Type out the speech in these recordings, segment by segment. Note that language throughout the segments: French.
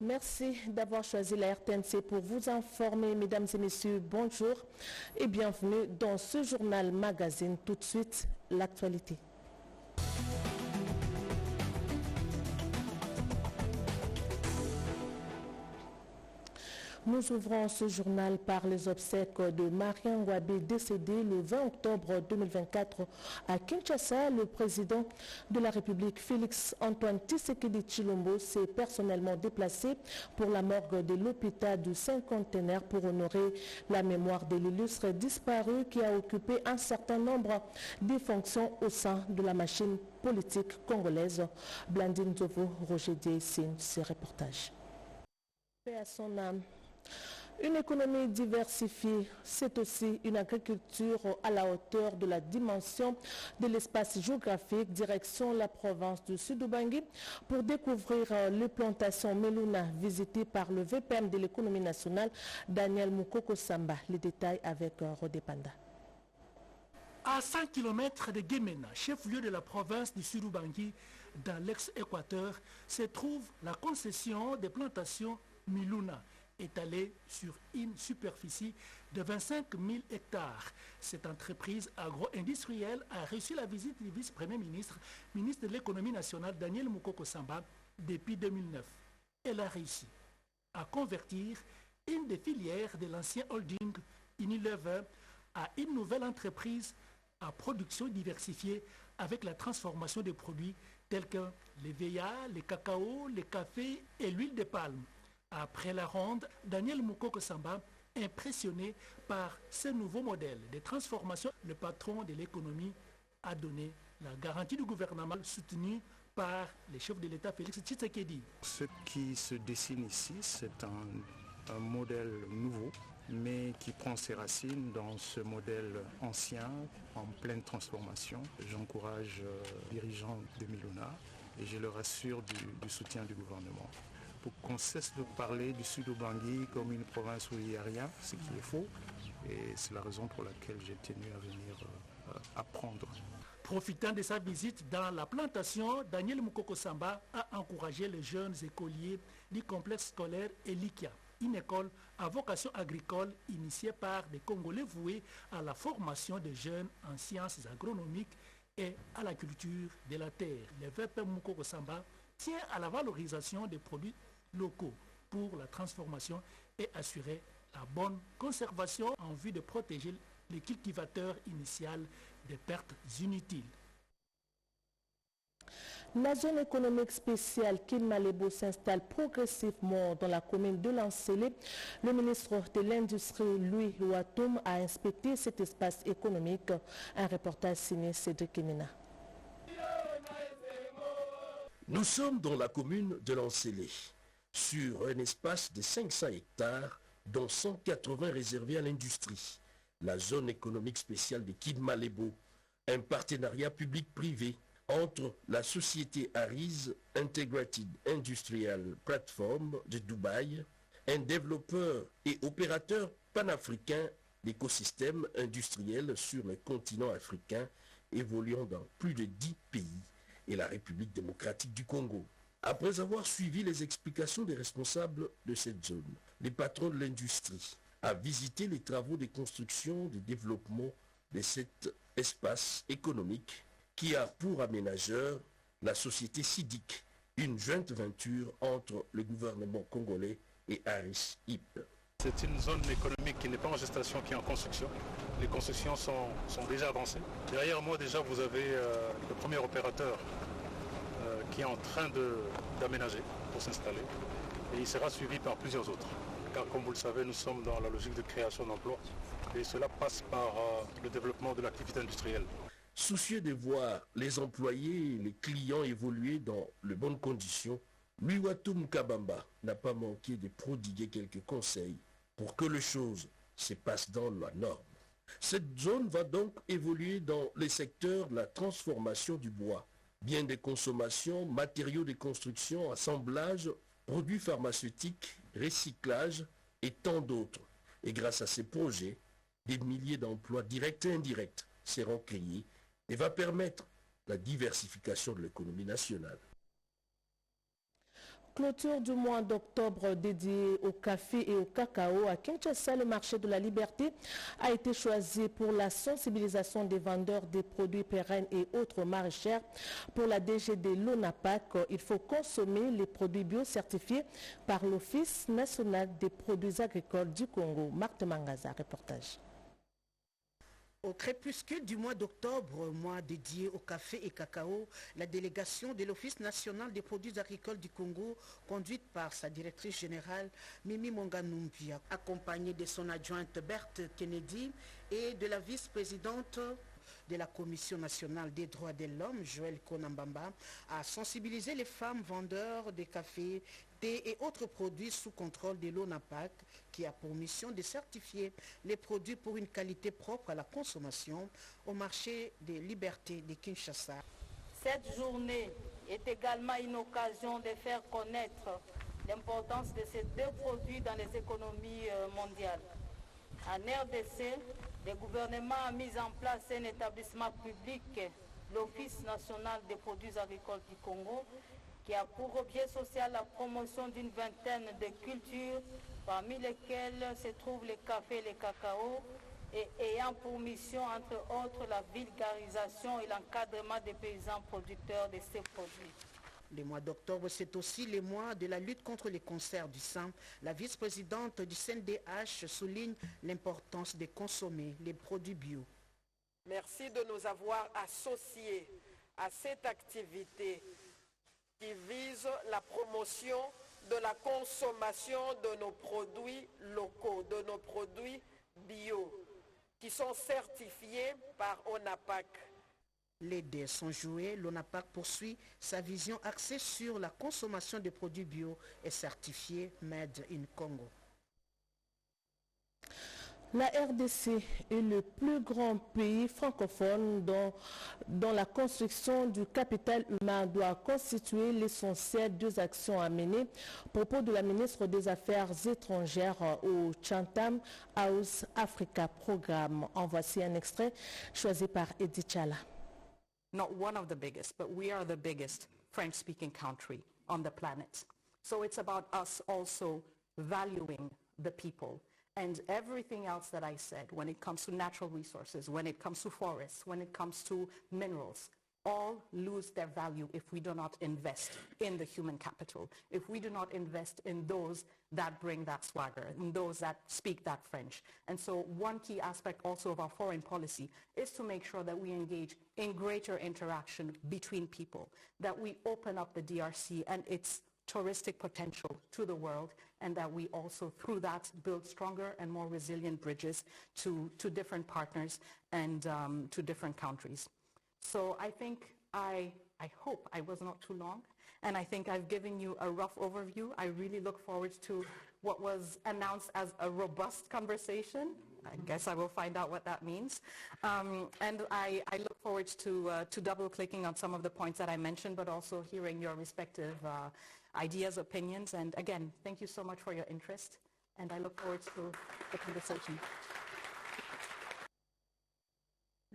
Merci d'avoir choisi la RTNC pour vous informer. Mesdames et messieurs, bonjour et bienvenue dans ce journal magazine. Tout de suite, l'actualité. Nous ouvrons ce journal par les obsèques de Marien Ngouabé, décédé le 20 octobre 2024 à Kinshasa. Le président de la République, Félix Antoine Tshisekedi Tshilombo, s'est personnellement déplacé pour la morgue de l'hôpital du Cinquantenaire pour honorer la mémoire de l'illustre disparu qui a occupé un certain nombre de fonctions au sein de la machine politique congolaise. Blandine Zovo, Roger Dié signe ce reportage. Paix à son âme. Une économie diversifiée, c'est aussi une agriculture à la hauteur de la dimension de l'espace géographique, direction la province du Sud-Ubangi, pour découvrir les plantations Meluna visitées par le VPM de l'économie nationale, Daniel Moukoko Samba. Les détails avec Rodé Panda. À 100 km de Guémena, chef-lieu de la province du Sud-Ubangi, dans l'ex-Équateur, se trouve la concession des plantations Miluna, étalée sur une superficie de 25 000 hectares. Cette entreprise agro-industrielle a reçu la visite du vice-premier ministre, ministre de l'économie nationale Daniel Moukoko Samba depuis 2009. Elle a réussi à convertir une des filières de l'ancien holding Unilever à une nouvelle entreprise à production diversifiée avec la transformation des produits tels que les VA, les cacao, les cafés et l'huile de palme. Après la ronde, Daniel Moukoko Samba, impressionné par ce nouveau modèle de transformation, le patron de l'économie a donné la garantie du gouvernement soutenu par le chef de l'État Félix Tshisekedi. Ce qui se dessine ici, c'est un modèle nouveau, mais qui prend ses racines dans ce modèle ancien, en pleine transformation. J'encourage les dirigeants de Miluna et je leur assure du soutien du gouvernement. Pour qu'on cesse de parler du Sud-Ubangi comme une province où il n'y a rien, ce qui est faux. Et c'est la raison pour laquelle j'ai tenu à venir apprendre. Profitant de sa visite dans la plantation, Daniel Moukoko Samba a encouragé les jeunes écoliers du complexe scolaire Elikia, une école à vocation agricole initiée par des Congolais voués à la formation des jeunes en sciences agronomiques et à la culture de la terre. Le VPM Moukoko Samba tient à la valorisation des produits locaux pour la transformation et assurer la bonne conservation en vue de protéger les cultivateurs initiaux des pertes inutiles. La zone économique spéciale Kinmalebo s'installe progressivement dans la commune de Lansele. Le ministre de l'Industrie, Louis Ouatoum, a inspecté cet espace économique. Un reportage signé Cédric Emena. Nous sommes dans la commune de Lansele, sur un espace de 500 hectares, dont 180 réservés à l'industrie. La zone économique spéciale de Kinmalebo, un partenariat public-privé entre la société Aris Integrated Industrial Platform de Dubaï, un développeur et opérateur panafricain d'écosystèmes industriels sur le continent africain, évoluant dans plus de 10 pays, et la République démocratique du Congo. Après avoir suivi les explications des responsables de cette zone, les patrons de l'industrie a visité les travaux de construction, de développement de cet espace économique qui a pour aménageur la société SIDIC, une jointe venture entre le gouvernement congolais et Aris IP. C'est une zone économique qui n'est pas en gestation, qui est en construction. Les constructions sont déjà avancées. Derrière moi, déjà, vous avez le premier opérateur qui est en train d'aménager pour s'installer. Et il sera suivi par plusieurs autres. Car comme vous le savez, nous sommes dans la logique de création d'emplois. Et cela passe par le développement de l'activité industrielle. Soucieux de voir les employés et les clients évoluer dans de bonnes conditions, Louis Ouatoum Kabamba n'a pas manqué de prodiguer quelques conseils pour que les choses se passent dans la norme. Cette zone va donc évoluer dans les secteurs de la transformation du bois, biens de consommation, matériaux de construction, assemblage, produits pharmaceutiques, recyclage et tant d'autres. Et grâce à ces projets, des milliers d'emplois directs et indirects seront créés et va permettre la diversification de l'économie nationale. Clôture du mois d'octobre dédié au café et au cacao à Kinshasa. Le marché de la liberté a été choisi pour la sensibilisation des vendeurs des produits pérennes et autres maraîchères. Pour la DGD l'ONAPAC, il faut consommer les produits bio certifiés par l'Office national des produits agricoles du Congo. Marthe Mangaza, reportage. Au crépuscule du mois d'octobre, mois dédié au café et cacao, la délégation de l'Office national des produits agricoles du Congo, conduite par sa directrice générale Mimi Monganumbia, accompagnée de son adjointe Berthe Kennedy et de la vice-présidente de la Commission nationale des droits de l'homme, Joël Konambamba, a sensibilisé les femmes vendeurs de café, thé et autres produits sous contrôle de l'ONAPAC, qui a pour mission de certifier les produits pour une qualité propre à la consommation au marché des libertés de Kinshasa. Cette journée est également une occasion de faire connaître l'importance de ces deux produits dans les économies mondiales. En RDC, le gouvernement a mis en place un établissement public, l'Office national des produits agricoles du Congo, qui a pour objet social la promotion d'une vingtaine de cultures, parmi lesquelles se trouvent le café et le cacao, et ayant pour mission, entre autres, la vulgarisation et l'encadrement des paysans producteurs de ces produits. Le mois d'octobre, c'est aussi le mois de la lutte contre les cancers du sein. La vice-présidente du CNDH souligne l'importance de consommer les produits bio. Merci de nous avoir associés à cette activité qui vise la promotion de la consommation de nos produits locaux, de nos produits bio, qui sont certifiés par ONAPAC. Les dés sont joués, l'ONAPAC poursuit sa vision axée sur la consommation de produits bio et certifiés Made in Congo. La RDC est le plus grand pays francophone dont la construction du capital humain doit constituer l'essentiel des actions à mener. Propos de la ministre des Affaires étrangères au Chatham House Africa Programme. En voici un extrait choisi par Edith Chala. Not one of the biggest, but we are the biggest French-speaking country on the planet. So it's about us also valuing the people. And everything else that I said, when it comes to natural resources, when it comes to forests, when it comes to minerals, all lose their value if we do not invest in the human capital, if we do not invest in those that bring that swagger, in those that speak that French. And so one key aspect also of our foreign policy is to make sure that we engage in greater interaction between people, that we open up the DRC and its touristic potential to the world, and that we also through that build stronger and more resilient bridges to different partners and to different countries. So I think I hope I was not too long, and I think I've given you a rough overview. I really look forward to what was announced as a robust conversation. I guess I will find out what that means. And I look forward to double-clicking on some of the points that I mentioned, but also hearing your respective ideas, opinions. And again, thank you so much for your interest, and I look forward to the conversation.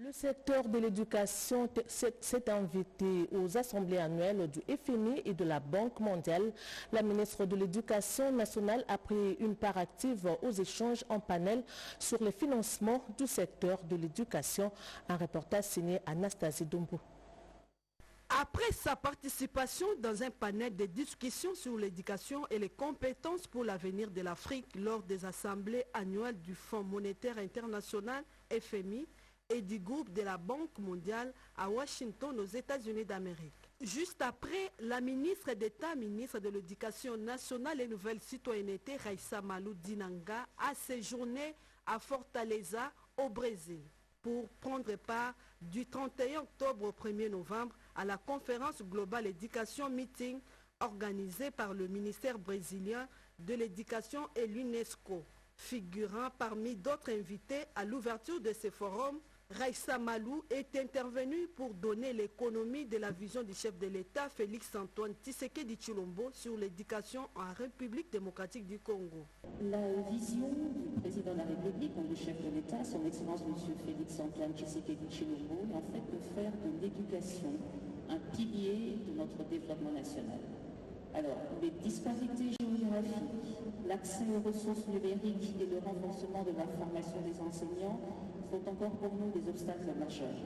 Le secteur de l'éducation s'est invité aux assemblées annuelles du FMI et de la Banque mondiale. La ministre de l'Éducation nationale a pris une part active aux échanges en panel sur le financement du secteur de l'éducation. Un reportage signé Anastasie Dombo. Après sa participation dans un panel de discussions sur l'éducation et les compétences pour l'avenir de l'Afrique lors des assemblées annuelles du Fonds monétaire international FMI, et du groupe de la Banque mondiale à Washington aux États-Unis d'Amérique. Juste après, la ministre d'État, ministre de l'Éducation nationale et Nouvelle Citoyenneté, Raissa Malou Dinanga, a séjourné à Fortaleza au Brésil pour prendre part du 31 octobre au 1er novembre à la conférence Global Education Meeting organisée par le ministère brésilien de l'Éducation et l'UNESCO. Figurant parmi d'autres invités à l'ouverture de ce forum, Raissa Malou est intervenu pour donner l'économie de la vision du chef de l'État, Félix-Antoine Tshisekedi Tshilombo, sur l'éducation en République démocratique du Congo. La vision du président de la République, donc du chef de l'État, son Excellence M. Félix-Antoine Tshisekedi Tshilombo, est en fait de faire de l'éducation un pilier de notre développement national. Alors, les disparités géographiques, l'accès aux ressources numériques et le renforcement de la formation des enseignants sont encore pour nous des obstacles majeurs.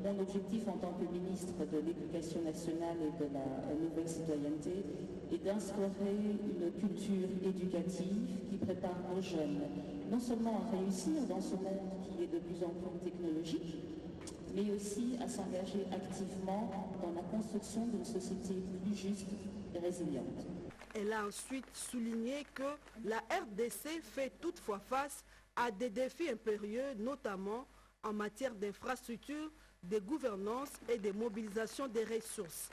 Mon objectif en tant que ministre de l'Éducation nationale et de la nouvelle citoyenneté est d'instaurer une culture éducative qui prépare nos jeunes non seulement à réussir dans ce monde qui est de plus en plus technologique, mais aussi à s'engager activement dans la construction d'une société plus juste et résiliente. Elle a ensuite souligné que la RDC fait toutefois face à des défis impérieux, notamment en matière d'infrastructure, de gouvernance et de mobilisation des ressources.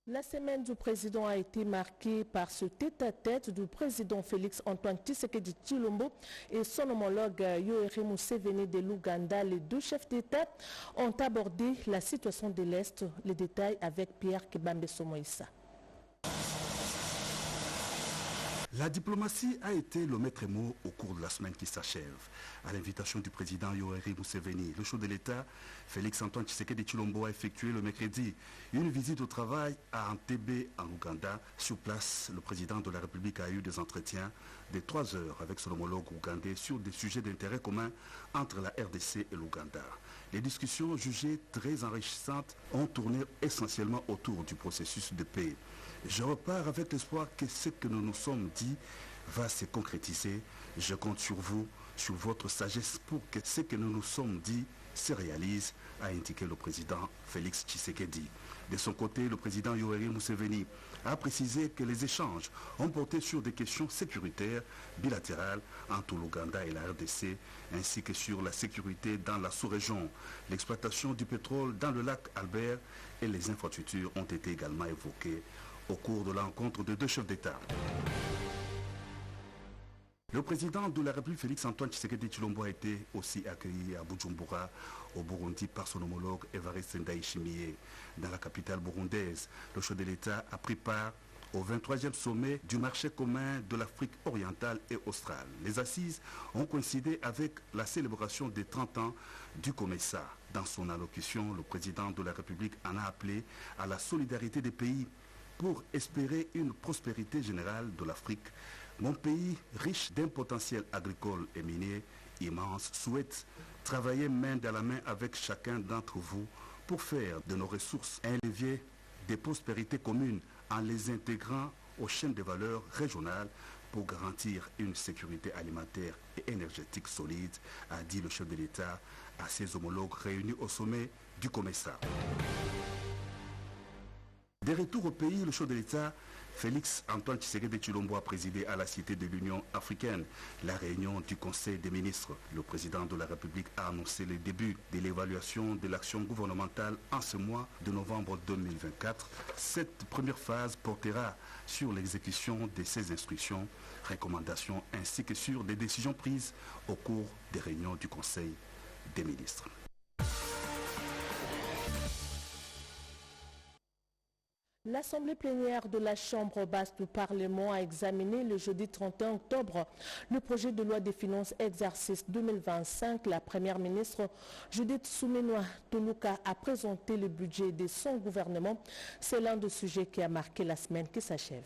La semaine du président a été marquée par ce tête-à-tête du président Félix Antoine Tshisekedi Tshilombo et son homologue Yoweri Museveni de l'Ouganda. Les deux chefs d'État ont abordé la situation de l'Est. Les détails avec Pierre Kebambe-Somoïssa. La diplomatie a été le maître mot au cours de la semaine qui s'achève. À l'invitation du président Yoweri Museveni, le chef de l'État, Félix Antoine Tshisekedi Tshilombo, a effectué le mercredi une visite au travail à Entebbe en Ouganda. Sur place, le président de la République a eu des entretiens de 3 heures avec son homologue ougandais sur des sujets d'intérêt commun entre la RDC et l'Ouganda. Les discussions jugées très enrichissantes ont tourné essentiellement autour du processus de paix. Je repars avec l'espoir que ce que nous nous sommes dit va se concrétiser. Je compte sur vous, sur votre sagesse pour que ce que nous nous sommes dit se réalise, a indiqué le président Félix Tshisekedi. De son côté, le président Yoweri Museveni a précisé que les échanges ont porté sur des questions sécuritaires bilatérales entre l'Ouganda et la RDC, ainsi que sur la sécurité dans la sous-région. L'exploitation du pétrole dans le lac Albert et les infrastructures ont été également évoquées au cours de la rencontre de deux chefs d'État. Le président de la République, Félix Antoine Tshisekedi Tshilombo, a été aussi accueilli à Bujumbura, au Burundi, par son homologue Evariste Ndayishimiye. Dans la capitale burundaise, le chef de l'État a pris part au 23e sommet du marché commun de l'Afrique orientale et australe. Les assises ont coïncidé avec la célébration des 30 ans du COMESA. Dans son allocution, le président de la République en a appelé à la solidarité des pays pour espérer une prospérité générale de l'Afrique. Mon pays, riche d'un potentiel agricole et minier immense, souhaite travailler main dans la main avec chacun d'entre vous pour faire de nos ressources un levier de prospérité commune en les intégrant aux chaînes de valeur régionales pour garantir une sécurité alimentaire et énergétique solide, a dit le chef de l'État à ses homologues réunis au sommet du COMESA. De retour au pays, le chef de l'État, Félix Antoine Tshisekedi Tshilombo, a présidé à la Cité de l'Union africaine la réunion du Conseil des ministres. Le président de la République a annoncé le début de l'évaluation de l'action gouvernementale en ce mois de novembre 2024. Cette première phase portera sur l'exécution de ces instructions, recommandations ainsi que sur des décisions prises au cours des réunions du Conseil des ministres. L'Assemblée plénière de la Chambre basse du Parlement a examiné le jeudi 31 octobre le projet de loi des finances exercice 2025. La première ministre Judith Suminwa Tuluka a présenté le budget de son gouvernement. C'est l'un des sujets qui a marqué la semaine qui s'achève.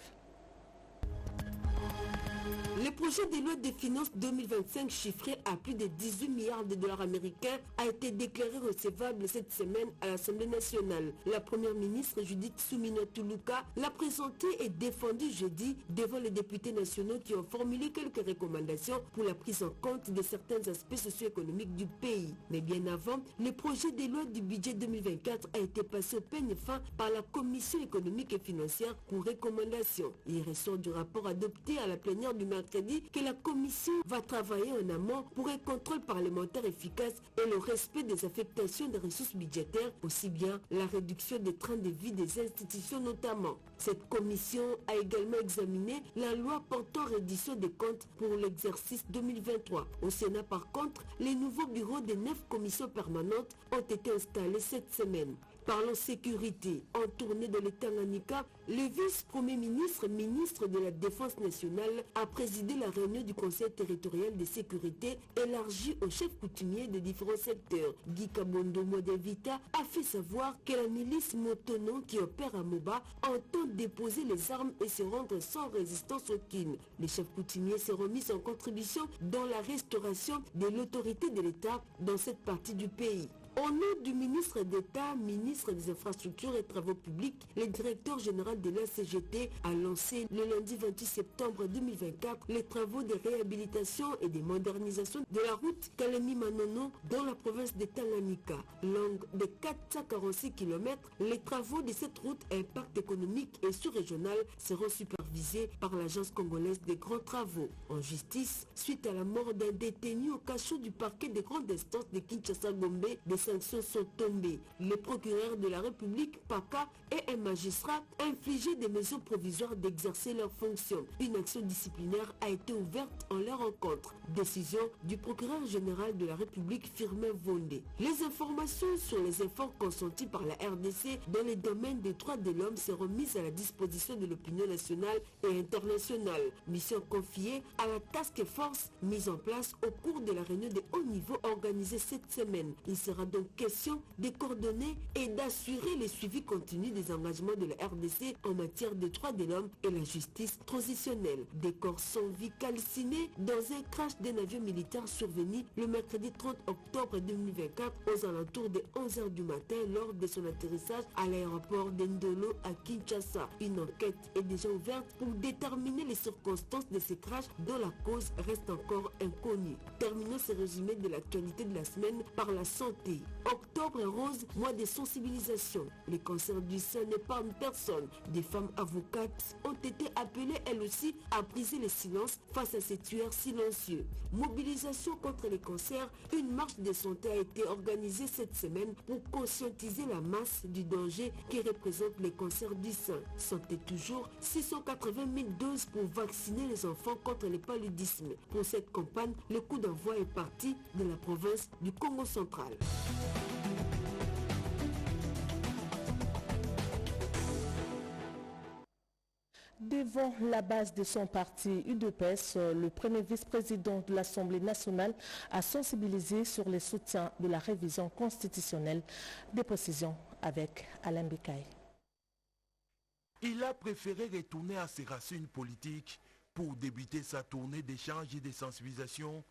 Le projet de loi des finances 2025 chiffré à plus de 18 milliards de dollars américains a été déclaré recevable cette semaine à l'Assemblée nationale. La première ministre Judith Suminwa Tuluka l'a présenté et défendu jeudi devant les députés nationaux qui ont formulé quelques recommandations pour la prise en compte de certains aspects socio-économiques du pays. Mais bien avant, le projet de loi du budget 2024 a été passé au peigne fin par la Commission économique et financière pour recommandation. Il ressort du rapport adopté à la plénière du mercredi que la Commission va travailler en amont pour un contrôle parlementaire efficace et le respect des affectations des ressources budgétaires, aussi bien la réduction des trains de vie des institutions notamment. Cette commission a également examiné la loi portant reddition des comptes pour l'exercice 2023. Au Sénat, par contre, les nouveaux bureaux des 9 commissions permanentes ont été installés cette semaine. Parlons sécurité. En tournée de l'État Tanganyika, le vice-premier ministre, ministre de la Défense nationale, a présidé la réunion du Conseil territorial de sécurité élargie aux chefs coutumiers de différents secteurs. Guy Kabondo Modevita a fait savoir que la milice Motonon qui opère à Moba entend déposer les armes et se rendre sans résistance aucune. Les chefs coutumiers seront mis en contribution dans la restauration de l'autorité de l'État dans cette partie du pays. Au nom du ministre d'État, ministre des Infrastructures et Travaux Publics, le directeur général de la CGT a lancé le lundi 28 septembre 2024 les travaux de réhabilitation et de modernisation de la route Kalemi-Manono dans la province de Tanganyika. Longue de 446 km, les travaux de cette route à impact économique et sous-régional seront supervisés par l'Agence congolaise des grands travaux. En justice, suite à la mort d'un détenu au cachot du parquet des grandes instances de Kinshasa-Gombe, des sanctions sont tombées. Le procureur de la République, PACA, et un magistrat infligé des mesures provisoires d'exercer leurs fonctions. Une action disciplinaire a été ouverte en leur encontre. Décision du procureur général de la République, Firmin Vondé. Les informations sur les efforts consentis par la RDC dans les domaines des droits de l'homme seront mises à la disposition de l'opinion nationale et internationale. Mission confiée à la task force mise en place au cours de la réunion de haut niveau organisée cette semaine. Il sera donc question de coordonner et d'assurer le suivi continu des engagements de la RDC en matière de droits de l'homme et la justice transitionnelle. Des corps sans vie calcinés dans un crash d'un avion militaire survenu le mercredi 30 octobre 2024 aux alentours de 11h du matin lors de son atterrissage à l'aéroport d'Endolo à Kinshasa. Une enquête est déjà ouverte pour déterminer les circonstances de ces crashs dont la cause reste encore inconnue. Terminons ce résumé de l'actualité de la semaine par la santé. Octobre rose, mois de sensibilisation. Les cancers du sein n'épargnent personne. Des femmes avocates ont été appelées elles aussi à briser le silence face à ces tueurs silencieux. Mobilisation contre les cancers, une marche de santé a été organisée cette semaine pour conscientiser la masse du danger qui représente les cancers du sein. Santé toujours, 680 000 doses pour vacciner les enfants contre le paludisme. Pour cette campagne, le coup d'envoi est parti de la province du Congo central. Devant la base de son parti UDPS, le premier vice-président de l'Assemblée nationale a sensibilisé sur les soutiens de la révision constitutionnelle. Des précisions avec Alain Bikaï. Il a préféré retourner à ses racines politiques pour débuter sa tournée d'échange et de sensibilisation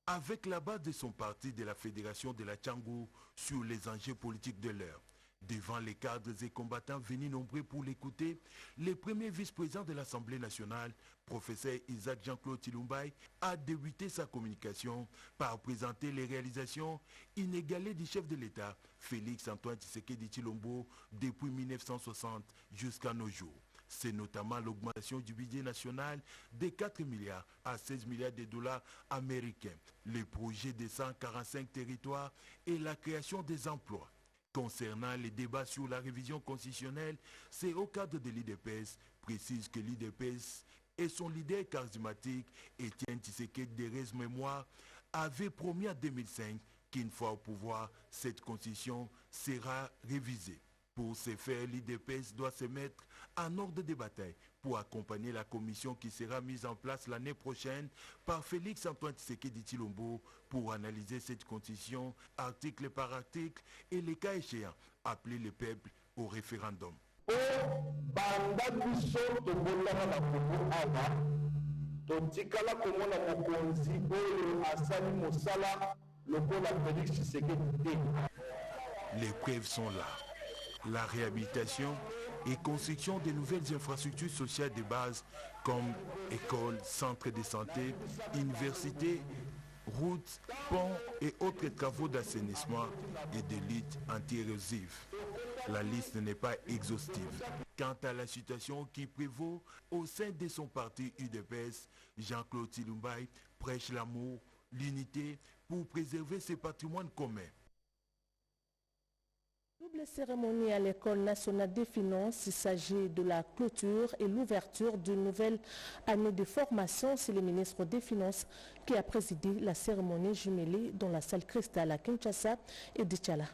avec la base de son parti de la Fédération de la Tchangou sur les enjeux politiques de l'heure. Devant les cadres et combattants venus nombreux pour l'écouter, le premier vice-président de l'Assemblée nationale, professeur Isaac Jean-Claude Tshilombo, a débuté sa communication par présenter les réalisations inégalées du chef de l'État, Félix Antoine Tshisekedi Tshilombo, depuis 1960 jusqu'à nos jours. C'est notamment l'augmentation du budget national de 4 milliards à 16 milliards de dollars américains, le projet de 145 territoires et la création des emplois. Concernant les débats sur la révision constitutionnelle, c'est au cadre de l'IDPS, précise que l'IDPS et son leader charismatique, Étienne Tshisekedi Derez Mémoire, avait promis en 2005 qu'une fois au pouvoir, cette constitution sera révisée. Pour ce faire, l'IDPS doit se mettre en ordre de bataille pour accompagner la commission qui sera mise en place l'année prochaine par Félix Antoine Tshisekedi Tshilombo pour analyser cette constitution article par article et les cas échéants appeler le peuple au référendum. Les preuves sont là. La réhabilitation et construction de nouvelles infrastructures sociales de base comme écoles, centres de santé, universités, routes, ponts et autres travaux d'assainissement et de lutte anti-érosive. La liste n'est pas exhaustive. Quant à la situation qui prévaut au sein de son parti UDPS, Jean-Claude Tshilombo prêche l'amour, l'unité pour préserver ses patrimoines communs. Double cérémonie à l'École nationale des finances. Il s'agit de la clôture et l'ouverture d'une nouvelle année de formation. C'est le ministre des Finances qui a présidé la cérémonie jumelée dans la salle Cristal à Kinshasa et Dichala.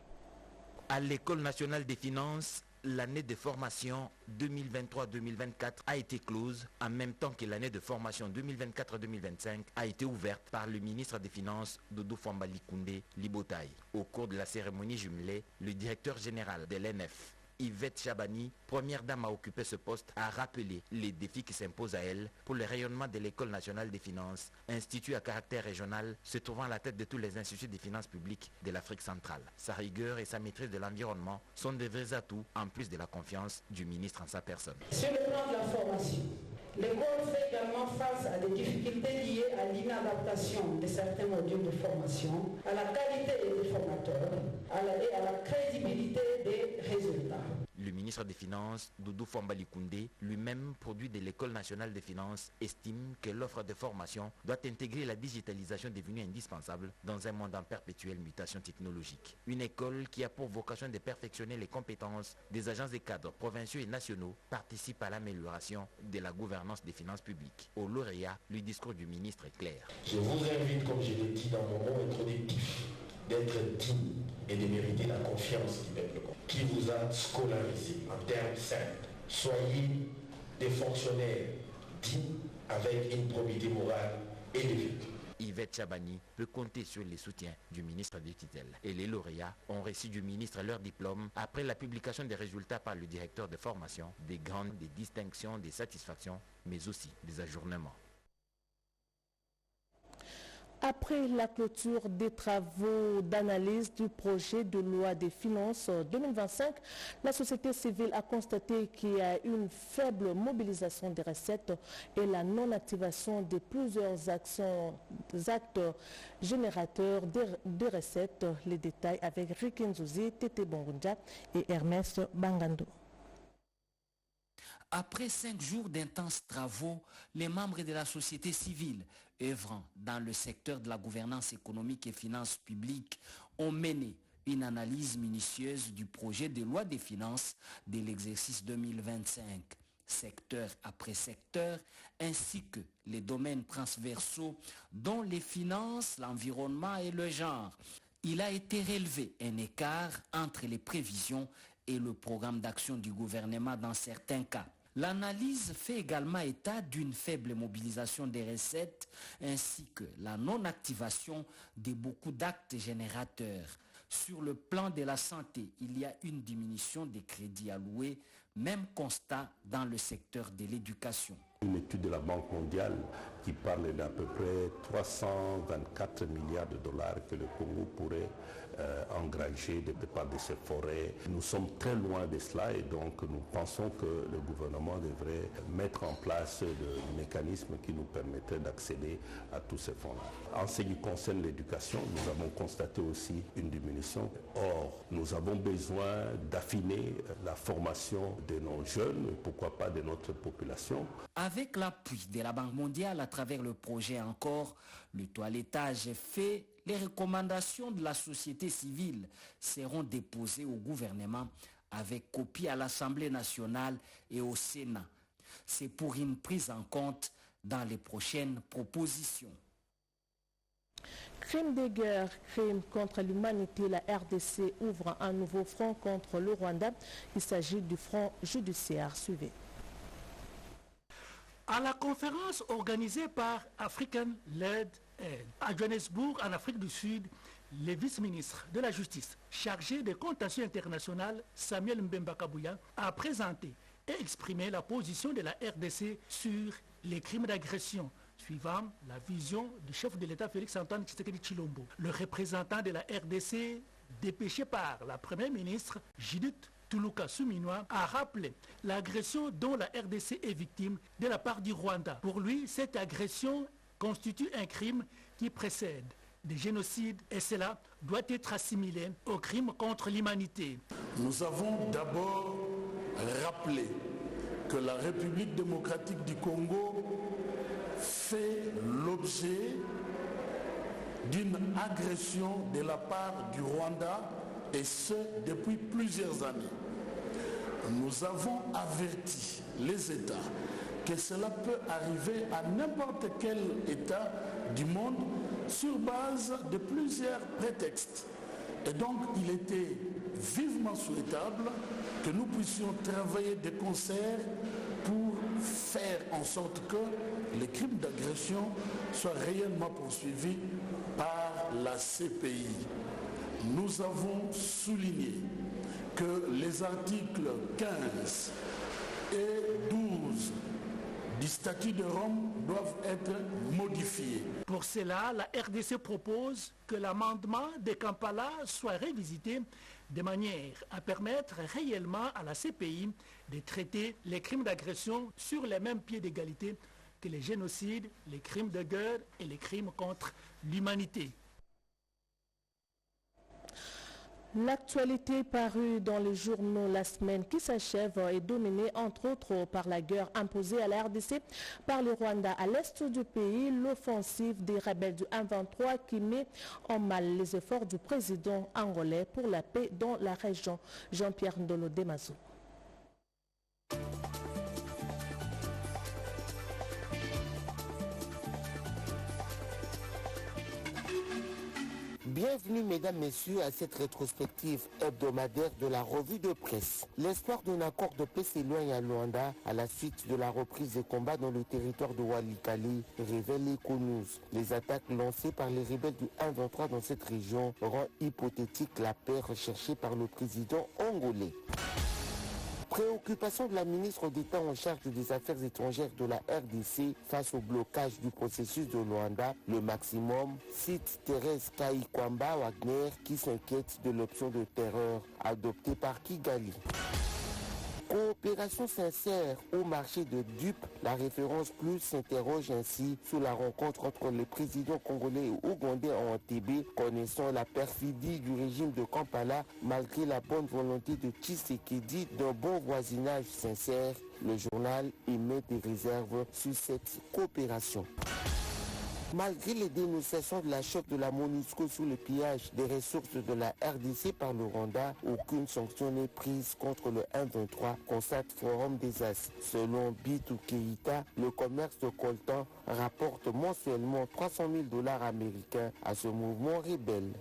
À l'École nationale des finances, l'année de formation 2023-2024 a été close en même temps que l'année de formation 2024-2025 a été ouverte par le ministre des Finances Doudou Fambali Koundé Libotaï. Au cours de la cérémonie jumelée, le directeur général de l'ENF, Yvette Chabani, première dame à occuper ce poste, a rappelé les défis qui s'imposent à elle pour le rayonnement de l'École nationale des finances, institut à caractère régional se trouvant à la tête de tous les instituts des finances publiques de l'Afrique centrale. Sa rigueur et sa maîtrise de l'environnement sont de vrais atouts en plus de la confiance du ministre en sa personne. Sur le plan de la formation, l'école fait également face à des difficultés liées à l'inadaptation de certains modules de formation, à la qualité des formateurs et à la crédibilité des résultats. Le ministre des Finances, Doudou Fambali Koundé, lui-même produit de l'École nationale des finances, estime que l'offre de formation doit intégrer la digitalisation devenue indispensable dans un monde en perpétuelle mutation technologique. Une école qui a pour vocation de perfectionner les compétences des agents et cadres provinciaux et nationaux participe à l'amélioration de la gouvernance des finances publiques. Au lauréat, le discours du ministre est clair. Je vous invite, comme je l'ai dit dans mon mot introductif, d'être digne et de mériter la confiance du peuple qui vous a scolarisé en termes simples. Soyez des fonctionnaires dignes avec une probité morale élevée. Yvette Chabani peut compter sur les soutiens du ministre des tutelles. Et les lauréats ont reçu du ministre leur diplôme après la publication des résultats par le directeur de formation, des grandes, des distinctions, des satisfactions, mais aussi des ajournements. Après la clôture des travaux d'analyse du projet de loi des finances 2025, la société civile a constaté qu'il y a une faible mobilisation des recettes et la non-activation de plusieurs actes générateurs de recettes. Les détails avec Ricky Nzouzi, Tété Bongunja et Ernest Bangando. Après 5 jours d'intenses travaux, les membres de la société civile œuvrant dans le secteur de la gouvernance économique et finances publiques ont mené une analyse minutieuse du projet de loi des finances de l'exercice 2025, secteur après secteur, ainsi que les domaines transversaux dont les finances, l'environnement et le genre. Il a été relevé un écart entre les prévisions et le programme d'action du gouvernement dans certains cas. L'analyse fait également état d'une faible mobilisation des recettes ainsi que la non-activation de beaucoup d'actes générateurs. Sur le plan de la santé, il y a une diminution des crédits alloués, même constat dans le secteur de l'éducation. Une étude de la Banque mondiale qui parle d'à peu près 324 milliards de dollars que le Congo pourrait engranger de part de ses forêts. Nous sommes très loin de cela et donc nous pensons que le gouvernement devrait mettre en place des mécanismes qui nous permettraient d'accéder à tous ces fonds-là. En ce qui concerne l'éducation, nous avons constaté aussi une diminution. Or, nous avons besoin d'affiner la formation de nos jeunes, pourquoi pas de notre population. Avec l'appui de la Banque mondiale à travers le projet Encore, le toilettage est fait. Les recommandations de la société civile seront déposées au gouvernement avec copie à l'Assemblée nationale et au Sénat. C'est pour une prise en compte dans les prochaines propositions. Crime de guerre, crime contre l'humanité, la RDC ouvre un nouveau front contre le Rwanda. Il s'agit du front judiciaire. Suivez. À la conférence organisée par African Led Aid à Johannesburg, en Afrique du Sud, le vice-ministre de la Justice chargé des contentieux internationaux, Samuel Mbemba Kabouya, a présenté et exprimé la position de la RDC sur les crimes d'agression, suivant la vision du chef de l'État Félix-Antoine Tshisekedi Tshilombo. Le représentant de la RDC, dépêché par la première ministre Judith Tuluka Suminwa, a rappelé l'agression dont la RDC est victime de la part du Rwanda. Pour lui, cette agression constitue un crime qui précède des génocides et cela doit être assimilé au crime contre l'humanité. Nous avons d'abord rappelé que la République démocratique du Congo fait l'objet d'une agression de la part du Rwanda et ce depuis plusieurs années. Nous avons averti les États que cela peut arriver à n'importe quel État du monde sur base de plusieurs prétextes. Et donc, il était vivement souhaitable que nous puissions travailler de concert pour faire en sorte que les crimes d'agression soient réellement poursuivis par la CPI. Nous avons souligné que les articles 15 et 12 du statut de Rome doivent être modifiés. Pour cela, la RDC propose que l'amendement de Kampala soit révisité de manière à permettre réellement à la CPI de traiter les crimes d'agression sur les mêmes pieds d'égalité que les génocides, les crimes de guerre et les crimes contre l'humanité. L'actualité parue dans les journaux la semaine qui s'achève est dominée entre autres par la guerre imposée à la RDC par le Rwanda à l'est du pays, l'offensive des rebelles du 1-23 qui met en mal les efforts du président angolais pour la paix dans la région. Jean-Pierre Ndolo Demazo. Bienvenue mesdames, messieurs à cette rétrospective hebdomadaire de la revue de presse. L'espoir d'un accord de paix s'éloigne à Luanda à la suite de la reprise des combats dans le territoire de Walikale, révèle Econews. Les attaques lancées par les rebelles du 1-23 dans cette région rend hypothétique la paix recherchée par le président angolais. Préoccupation de la ministre d'État en charge des Affaires étrangères de la RDC face au blocage du processus de Luanda, le maximum, cite Thérèse Kayikwamba Wagner qui s'inquiète de l'option de terreur adoptée par Kigali. Coopération sincère au marché de dupes, la référence plus s'interroge ainsi sur la rencontre entre les présidents congolais et ougandais en Entebbe, connaissant la perfidie du régime de Kampala malgré la bonne volonté de Tshisekedi d'un bon voisinage sincère. Le journal émet des réserves sur cette coopération. Malgré les dénonciations de la chef de la MONUSCO sur le pillage des ressources de la RDC par le Rwanda, aucune sanction n'est prise contre le 1-23, constate Forum des As. Selon Bitou Keïta, le commerce de coltan rapporte mensuellement 300 000 $ américains à ce mouvement rebelle.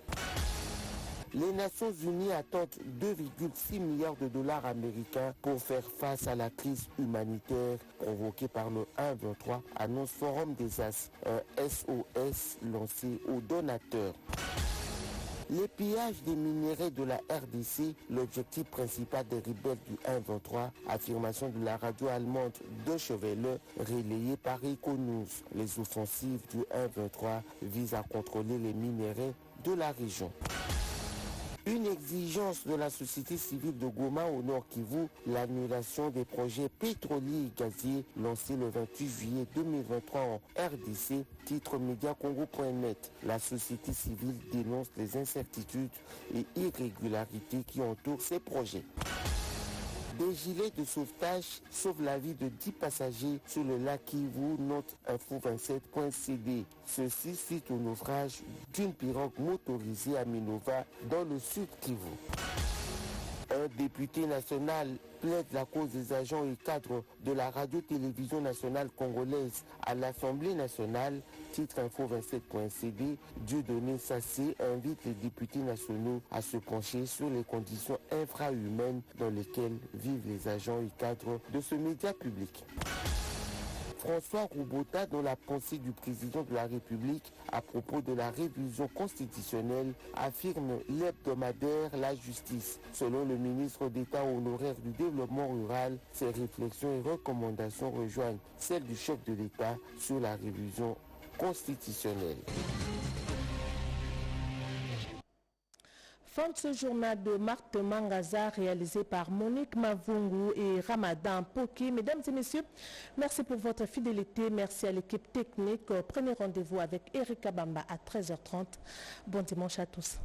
Les Nations Unies attendent 2,6 milliards de $ américains pour faire face à la crise humanitaire provoquée par le 1-23, annonce Forum des As, un SOS lancé aux donateurs. Les pillages des minerais de la RDC, l'objectif principal des rebelles du 1-23, affirmation de la radio allemande Deutsche Welle, relayée par Econews. Les offensives du 1-23 visent à contrôler les minerais de la région. Une exigence de la société civile de Goma au Nord Kivu, l'annulation des projets pétroliers et gaziers lancés le 28 juillet 2023 en RDC, titre Mediacongo.net. La société civile dénonce les incertitudes et irrégularités qui entourent ces projets. Des gilets de sauvetage sauvent la vie de 10 passagers sur le lac Kivu, note info27.cd. Ceci suite au naufrage d'une pirogue motorisée à Minova dans le sud Kivu. Un député national plaide la cause des agents et cadres de la radio-télévision nationale congolaise à l'Assemblée nationale. Titre info27.cd, Dieudonné Sassé invite les députés nationaux à se pencher sur les conditions infrahumaines dans lesquelles vivent les agents et cadres de ce média public. François Roubota, dans la pensée du président de la République à propos de la révision constitutionnelle, affirme l'hebdomadaire La Justice. Selon le ministre d'État honoraire du développement rural, ses réflexions et recommandations rejoignent celles du chef de l'État sur la révision constitutionnelle. Fin de ce journal de Marthe Mangaza réalisé par Monique Mavungu et Ramadan Poki. Mesdames et messieurs, merci pour votre fidélité. Merci à l'équipe technique. Prenez rendez-vous avec Erika Bamba à 13h30. Bon dimanche à tous.